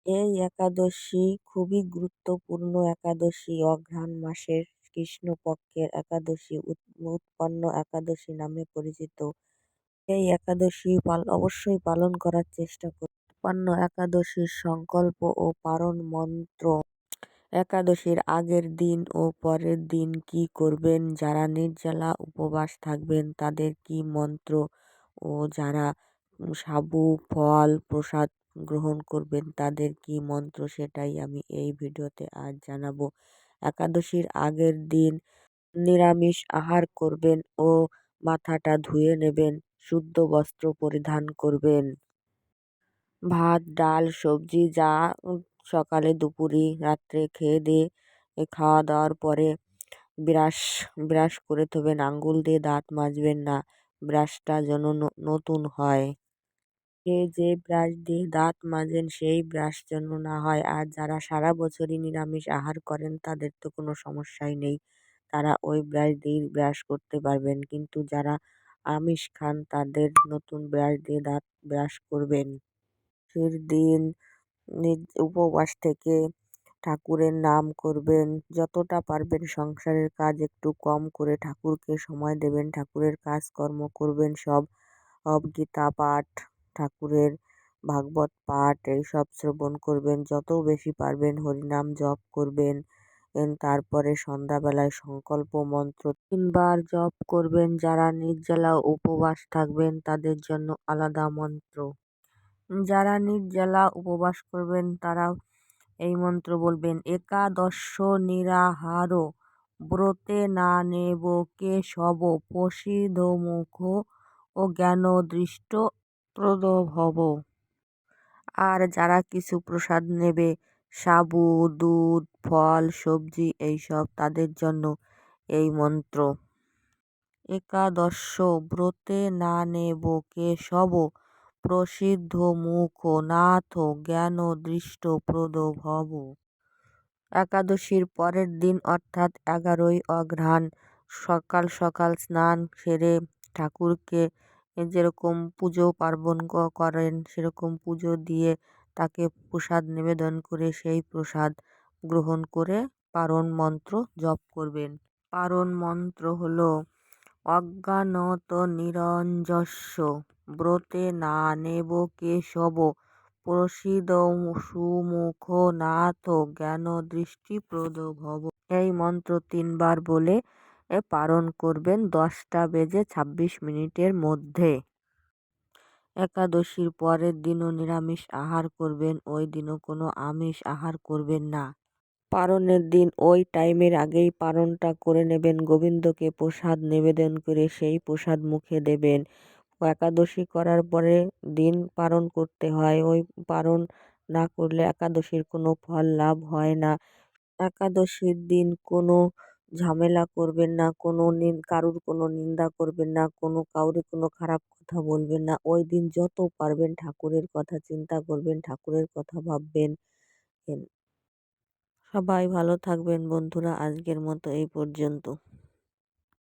এই একাদশী খুবই গুরুত্বপূর্ণ একাদশী। অঘ্রাণ মাসের কৃষ্ণপক্ষের একাদশী উৎপন্ন একাদশী নামে পরিচিত। এই একাদশী অবশ্যই পালন করার চেষ্টা করুন। উৎপন্ন একাদশীর সংকল্প ও পারণ মন্ত্র। একাদশীর আগের দিন ও পরের দিন কি করবেন? যারা নির্জলা উপবাস থাকবেন তাদের কি মন্ত্র ও যারা সাবু ফল প্রসাদ গ্রহণ করবেন তাদের কি মন্ত্র, সেটাই আমি এই ভিডিওতে আজ জানাবো। একাদশীর আগের দিন নিরামিষ আহার করবেন ও মাথাটা ধুয়ে নেবেন। শুদ্ধ বস্ত্র পরিধান করবেন। ভাত ডাল সবজি যা সকালে দুপুরে রাত্রে খেয়ে দিয়ে খাওয়া দাওয়ার পরে ব্রাশ ব্রাশ করে থবেন। আঙ্গুল দিয়ে দাঁত মাজবেন না, ব্রাশটা যেন নতুন হয়। যে ব্রাশ দিয়ে দাঁত মাজেন সেই ব্রাশ যেন না হয়। আর যারা সারা বছরই নিরামিষ আহার করেন তাদের তো কোনো সমস্যাই নেই, তারা ওই ব্রাশ দিয়েই ব্রাশ করতে পারবেন। কিন্তু যারা আমিষ খান তাদের নতুন ব্রাশ দিয়ে দাঁত ব্রাশ করবেন। ফের দিন উপবাস থেকে ঠাকুরের নাম করবেন। যতটা পারবেন সংসারের কাজ একটু কম করে ঠাকুরকে সময় দেবেন। ঠাকুরের কাজকর্ম করবেন সব গীতা পাঠ, ঠাকুরের ভাগবত পাঠ এইসব শ্রবণ করবেন। যত বেশি পারবেন হরিনাম জপ করবেন। তারপরে সন্ধ্যাবেলায় সংকল্প মন্ত্র 3 বার জপ করবেন। যারা নির্জলা উপবাস থাকবেন তাদের জন্য আলাদা মন্ত্র। যারা নির্জলা উপবাস করবেন তারা এই মন্ত্র বলবেন। একাদশ নিরাহার ব্রতে না নেব কেশব প্রসিদ্ধ মুখ ও জ্ঞান দৃষ্ট প্রদভব। আর যারা কিছু প্রসাদ নেবে সাবু দুধ ফল সবজি এইসব, তাদের জন্য এই মন্ত্র। একাদশ ব্রতে না নেব কেশব প্রসিদ্ধ মুখ নাথ জ্ঞান দৃষ্ট প্রদভব। একাদশীর পরের দিন অর্থাৎ 11ই অঘ্রাণ সকাল সকাল স্নান সেরে ঠাকুরকে যেরকম পুজো পার্বণ করেন সেরকম পুজো দিয়ে তাকে প্রসাদ নিবেদন করে সেই প্রসাদ গ্রহণ করে পারণ মন্ত্র জপ করবেন। পারণ মন্ত্র হলো অজ্ঞানত নিরঞ্জস্য ব্রতে না নেব কেশব প্রসিদ সুমুখ নাথ জ্ঞান দৃষ্টি প্রদভব। এই মন্ত্র 3 বার বলে পারণ করবেন 10টা বেজে 26 মিনিটের মধ্যে। একাদশীর পরের দিনও নিরামিষ আহার করবেন, ওই দিনও কোনো আমিষ আহার করবেন না। পারণের দিন ওই টাইমের আগেই পারণটা করে নেবেন। গোবিন্দকে প্রসাদ নিবেদন করে সেই প্রসাদ মুখে দেবেন। একাদশী করার পরে দিন পারণ করতে হয়। ওই পারণ না করলে একাদশীর কোনো ফল লাভ হয় না। একাদশীর দিন কোনো ঝামেলা করবেন না, কারুর কোনো নিন্দা করবেন না, কাউরে কোনো খারাপ কথা বলবেন না। ওই দিন যত পারবেন ঠাকুরের কথা চিন্তা করবেন, ঠাকুরের কথা ভাববেন। সবাই ভালো থাকবেন বন্ধুরা, আজকের মতো এই পর্যন্ত।